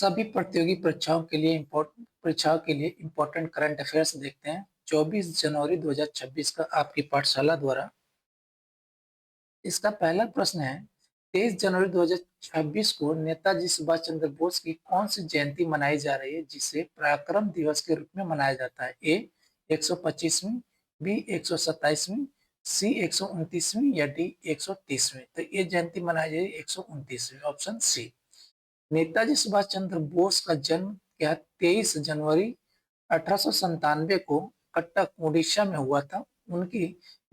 सभी प्रतियोगी परीक्षाओं के लिए इम्पोर्टेंट करंट अफेयर्स देखते हैं। 24 जनवरी 2026 का आपकी पाठशाला द्वारा। इसका पहला प्रश्न है, 23 जनवरी 2026 को नेताजी सुभाष चंद्र बोस की कौन सी जयंती मनाई जा रही है जिसे पराक्रम दिवस के रूप में मनाया जाता है? ए 125वीं, बी 127वीं, सी 129वीं या डी 130वीं? तो ये जयंती मनाई जाएगी 129वीं, ऑप्शन सी। नेताजी सुभाष चंद्र बोस का जन्म क्या 23 जनवरी 1897 को कटक उड़ीसा में हुआ था। उनकी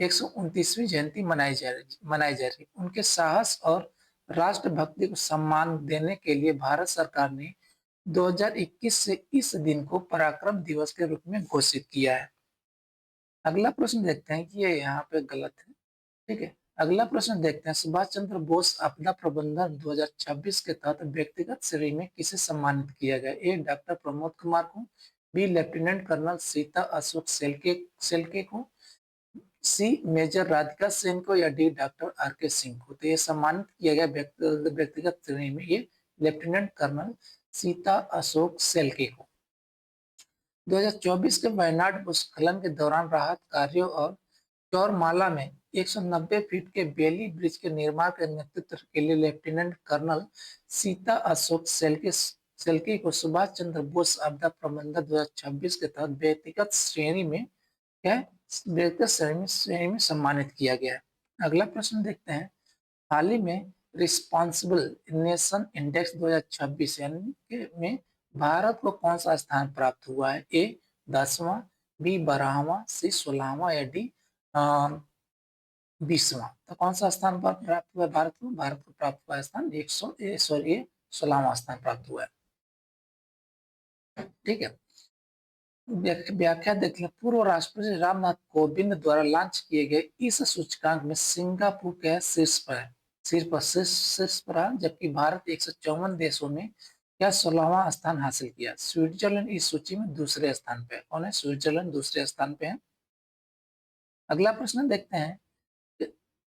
129वीं जयंती मनाई जा रही। उनके साहस और राष्ट्रभक्ति को सम्मान देने के लिए भारत सरकार ने 2021 से इस दिन को पराक्रम दिवस के रूप में घोषित किया है। अगला प्रश्न देखते हैं कि ये यहाँ पे गलत है। ठीक है, अगला प्रश्न देखते हैं, सुभाष चंद्र बोस आपदा प्रबंधन 2026 के तहत व्यक्तिगत श्रेणी में किसे सम्मानित किया गया? ए डॉक्टर प्रमोद कुमार को, B lieutenant colonel Sita Ashok Selke को, सी मेजर राधिका सेन को या डी डॉक्टर आर के सिंह को? तो ये सम्मानित किया गया व्यक्तिगत श्रेणी में ये लेफ्टिनेंट कर्नल सीता अशोक सेल्के को। 2024 के वायनाड भूस्खलन के दौरान राहत कार्यों और चौरमाला में 190 फीट के बेली ब्रिज के निर्माण के नेतृत्व के लिए लेफ्टिनेंट कर्नल सीता अशोक सेल्के को सुभाष चंद्र बोस आपदा प्रबंधन 2026 के तहत व्यक्तिगत श्रेणी में सम्मानित किया गया है। अगला प्रश्न देखते हैं, हाल ही में रिस्पॉन्सिबल नेशन इंडेक्स 2026 यानी में भारत को कौन सा स्थान प्राप्त हुआ है? ए 10वां, बी 12वां, सी 16वां या डी 20वां? तो कौन सा स्थान पर प्राप्त हुआ भारत को? भारत को प्राप्त हुआ स्थान 16वां स्थान प्राप्त हुआ है। ठीक है, व्याख्या देख लें। पूर्व राष्ट्रपति रामनाथ कोविंद द्वारा लॉन्च किए गए इस सूचकांक में सिंगापुर क्या शीर्ष पर है? शीर्ष पर है, जबकि भारत 154 देशों में क्या 16वां स्थान हासिल किया। स्विट्जरलैंड इस सूची में दूसरे स्थान पे है। कौन है? स्विट्जरलैंड दूसरे स्थान पे है। अगला प्रश्न देखते हैं,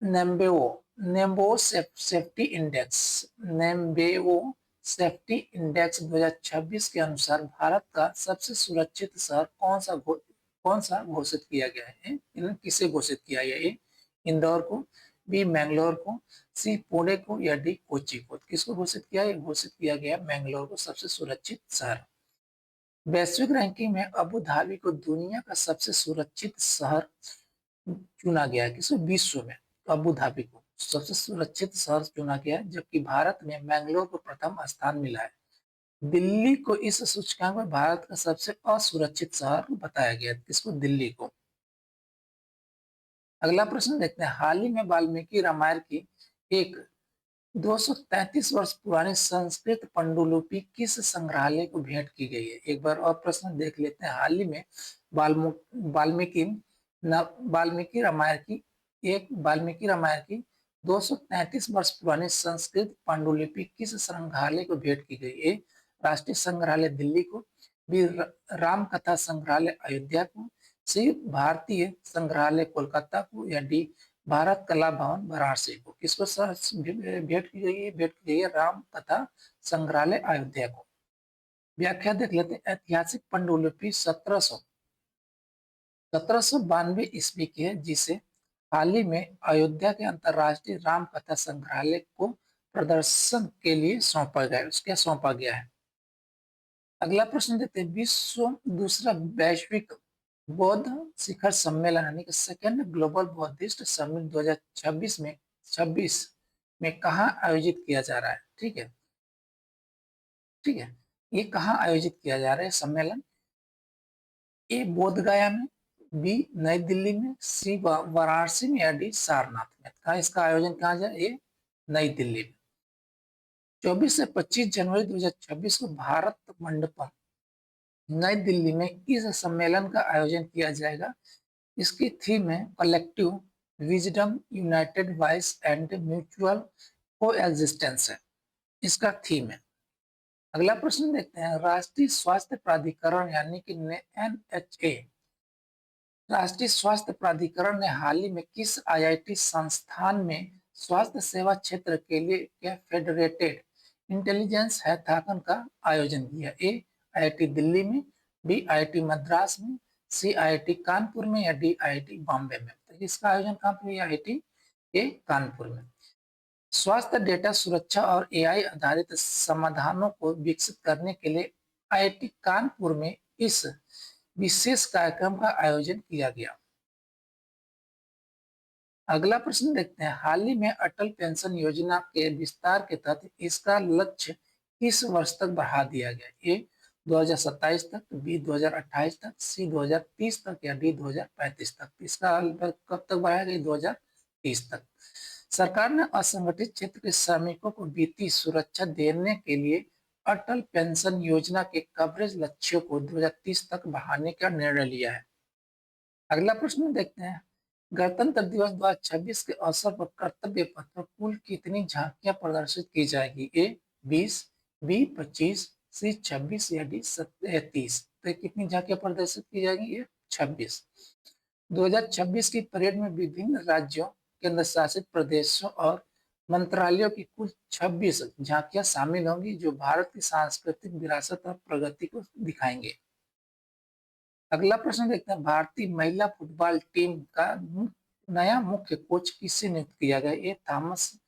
नेम्बेओ नेम्बो सेफ्टी इंडेक्स नेम्बेओ सेफ्टी इंडेक्स 2026 के अनुसार भारत का सबसे सुरक्षित शहर कौन सा घोषित किया गया है? किसे घोषित किया गया है? इंदौर को, बी मैंगलोर को, सी पुणे को या डी कोच्चि को? किसको घोषित किया है? घोषित किया गया मैंगलोर को सबसे सुरक्षित शहर। वैश्विक रैंकिंग में अबू धाबी को दुनिया का सबसे सुरक्षित शहर चुना गया है। किसको? विश्व में अबू धाबी को सबसे सुरक्षित शहर चुना गया है, जबकि भारत में मैंगलोर को प्रथम स्थान मिला है। दिल्ली को इस सूचकांक में भारत का सबसे असुरक्षित शहर बताया गया है। किसको? दिल्ली को। अगला प्रश्न देखते हैं, हाल ही में वाल्मीकि रामायण की एक 233 वर्ष पुरानी संस्कृत पांडुलिपि किस संग्रहालय को भेंट की गई है? एक बार और प्रश्न देख लेते हैं, हाल ही में वाल्मीकि वाल्मीकि रामायण की 233 वर्ष पुरानी संस्कृत पांडुलिपि किस संग्रहालय को भेंट की गई? ए राष्ट्रीय संग्रहालय दिल्ली को, बी राम कथा संग्रहालय अयोध्या को, सी भारतीय संग्रहालय कोलकाता को या डी भारत कला भवन वाराणसी को? किसको भेंट की गई है? भेंट की गई है राम कथा संग्रहालय अयोध्या को। व्याख्या देख लेते हैं, ऐतिहासिक पांडुलिपि 1792 ईस्वी की है, जिसे हाल ही में अयोध्या के अंतरराष्ट्रीय राम कथा संग्रहालय को प्रदर्शन के लिए सौंपा गया है। अगला प्रश्न देते हैं, विश्व दूसरा वैश्विक बौद्ध शिखर सम्मेलन यानी कि सेकेंड ग्लोबल बौद्धिस्ट समिट 2026 में कहाँ आयोजित किया जा रहा है? ठीक है, ये कहाँ आयोजित किया जा रहा है सम्मेलन? ए बोध गया में, बी नई दिल्ली में, सी वाराणसी में या डी सारनाथ में? कहा इसका आयोजन कहा जाए? ये नई दिल्ली में। 24 से 25 जनवरी 2026 को भारत मंडपम नई दिल्ली में इस सम्मेलन का आयोजन किया जाएगा। इसकी थीम है collective wisdom United voice and mutual coexistence है, इसका थीम है। अगला प्रश्न देखते हैं, राष्ट्रीय स्वास्थ्य प्राधिकरण यानी कि NHA राष्ट्रीय स्वास्थ्य प्राधिकरण ने हाल ही में किस IIT संस्थान में स्वास्थ्य सेवा क्षेत्र के लिए क्या फेडरेटेड इंटेलिजेंस हैकाथन का आयोजन किया? ए आईआईटी दिल्ली में, बी आईआईटी मद्रास में, सी आईआईटी कानपुर में या डी आईआईटी बॉम्बे में? तो इसका आयोजन कहाँ पर हुआ? आईआईटी के कानपुर में। स्वास्थ्य डेटा सुरक्षा और एआई आधारित समाधानों को विकसित करने के लिए आईआईटी कानपुर में इस विशेष कार्यक्रम का आयोजन किया गया। अगला प्रश्न देखते हैं, हाल ही में अटल पेंशन योजना के विस्तार के तहत इसका लक्ष्य किस वर्ष तक बढ़ा दिया गया? ए 2027 तक, बी 2028 तक, सी 2030 तक या डी 2035 तक? इसका कब तक बढ़ाया गया? 2030 तक। सरकार ने असंगठित क्षेत्र के श्रमिकों को वित्तीय सुरक्षा देने के लिए अटल पेंशन योजना के कवरेज लक्ष्यों को 2030 तक बढ़ाने का निर्णय लिया है। अगला प्रश्न देखते हैं, गणतंत्र दिवस 2026 के अवसर पर कर्तव्य पथ पर कुल कितनी झांकियां प्रदर्शित की जाएगी? ए 20, बी 25, सी 26 या डी 30? तो कितनी झांकियां प्रदर्शित की जाएगी? ये 26। 2026 की परेड में विभिन्न राज्यों, केंद्र शासित प्रदेशों और मंत्रालयों की कुल 26 झांकियां शामिल होंगी जो भारत की सांस्कृतिक विरासत और प्रगति को दिखाएंगे। अगला प्रश्न देखते हैं, भारतीय महिला फुटबॉल टीम का नया मुख्य कोच किसे नियुक्त किया गया? ए थॉमस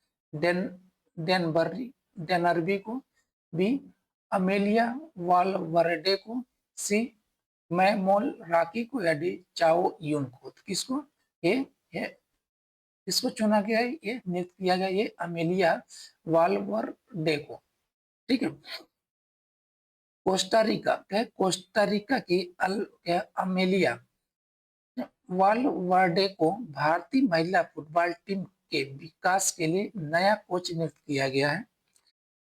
डेनरबी को, बी अमेलिया वालवर्डे को, सी मैमोल राकी को या डी चाओ यून को? तो किसको किसको चुना गया है? ये नियुक्त किया गया ये अमेलिया वालवर्डे को। ठीक है। कोस्टारिका की अमेलिया वालवर्डे को भारतीय महिला फुटबॉल टीम के विकास के लिए नया कोच नियुक्त किया गया है।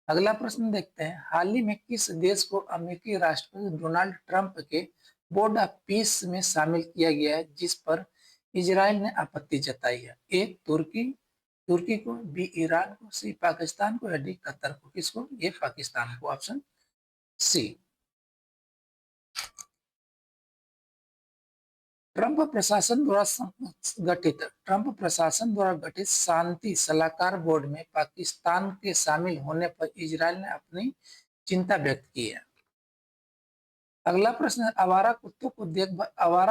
अगला प्रश्न देखते हैं, हाल ही में किस देश को अमेरिकी राष्ट्रपति डोनाल्ड ट्रंप के बोर्ड ऑफ पीस में शामिल किया गया है जिस पर इजराइल ने आपत्ति जताई है? ए तुर्की को, बी ईरान को, सी पाकिस्तान को या डी कतर को? किसको? ये पाकिस्तान को, ऑप्शन सी। ट्रंप प्रशासन द्वारा गठित शांति सलाहकार बोर्ड में पाकिस्तान के शामिल होने पर इजराइल ने अपनी चिंता व्यक्त की है। अगला प्रश्न है, आवारा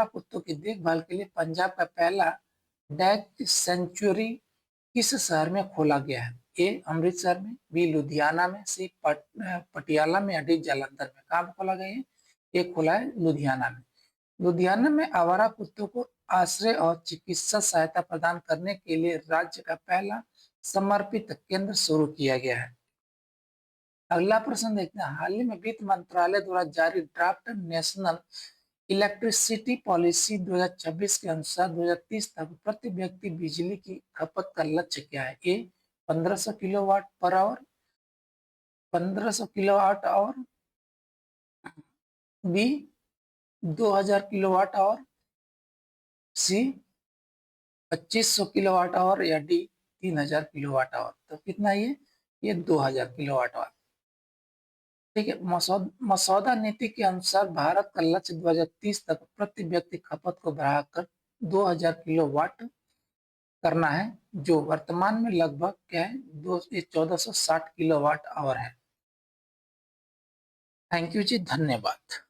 कुत्तों की देखभाल के लिए पंजाब का पहला डॉग सेंचुरी किस शहर में खोला गया है? ए अमृतसर में, बी लुधियाना में, सी पटियाला में या डी जालंधर में? कहाँ खोला गया है? ये खोला है लुधियाना में। लुधियाना में आवारा कुत्तों को आश्रय और चिकित्सा सहायता प्रदान करने के लिए राज्य का पहला समर्पित केंद्र शुरू किया गया है। अगला प्रश्न देखते हैं, हाल ही में वित्त मंत्रालय द्वारा जारी ड्राफ्ट नेशनल इलेक्ट्रिसिटी पॉलिसी 2026 के अनुसार 2030 तक प्रति व्यक्ति बिजली की खपत का लक्ष्य क्या है? A 1500 kilowatt per hour, 1500 kilowatt hour, B 2000 kilowatt hour, C 2500 kilowatt hour या डी 3000 किलोवाट आवर? तो कितना ये 2000 किलोवाट आवर। ठीक है। मसौदा नीति के अनुसार भारत का लक्ष्य 2030 तक प्रति व्यक्ति खपत को बढ़ाकर 2000 किलोवाट करना है जो वर्तमान में लगभग क्या है 1460 किलोवाट आवर है। थैंक यू जी, धन्यवाद।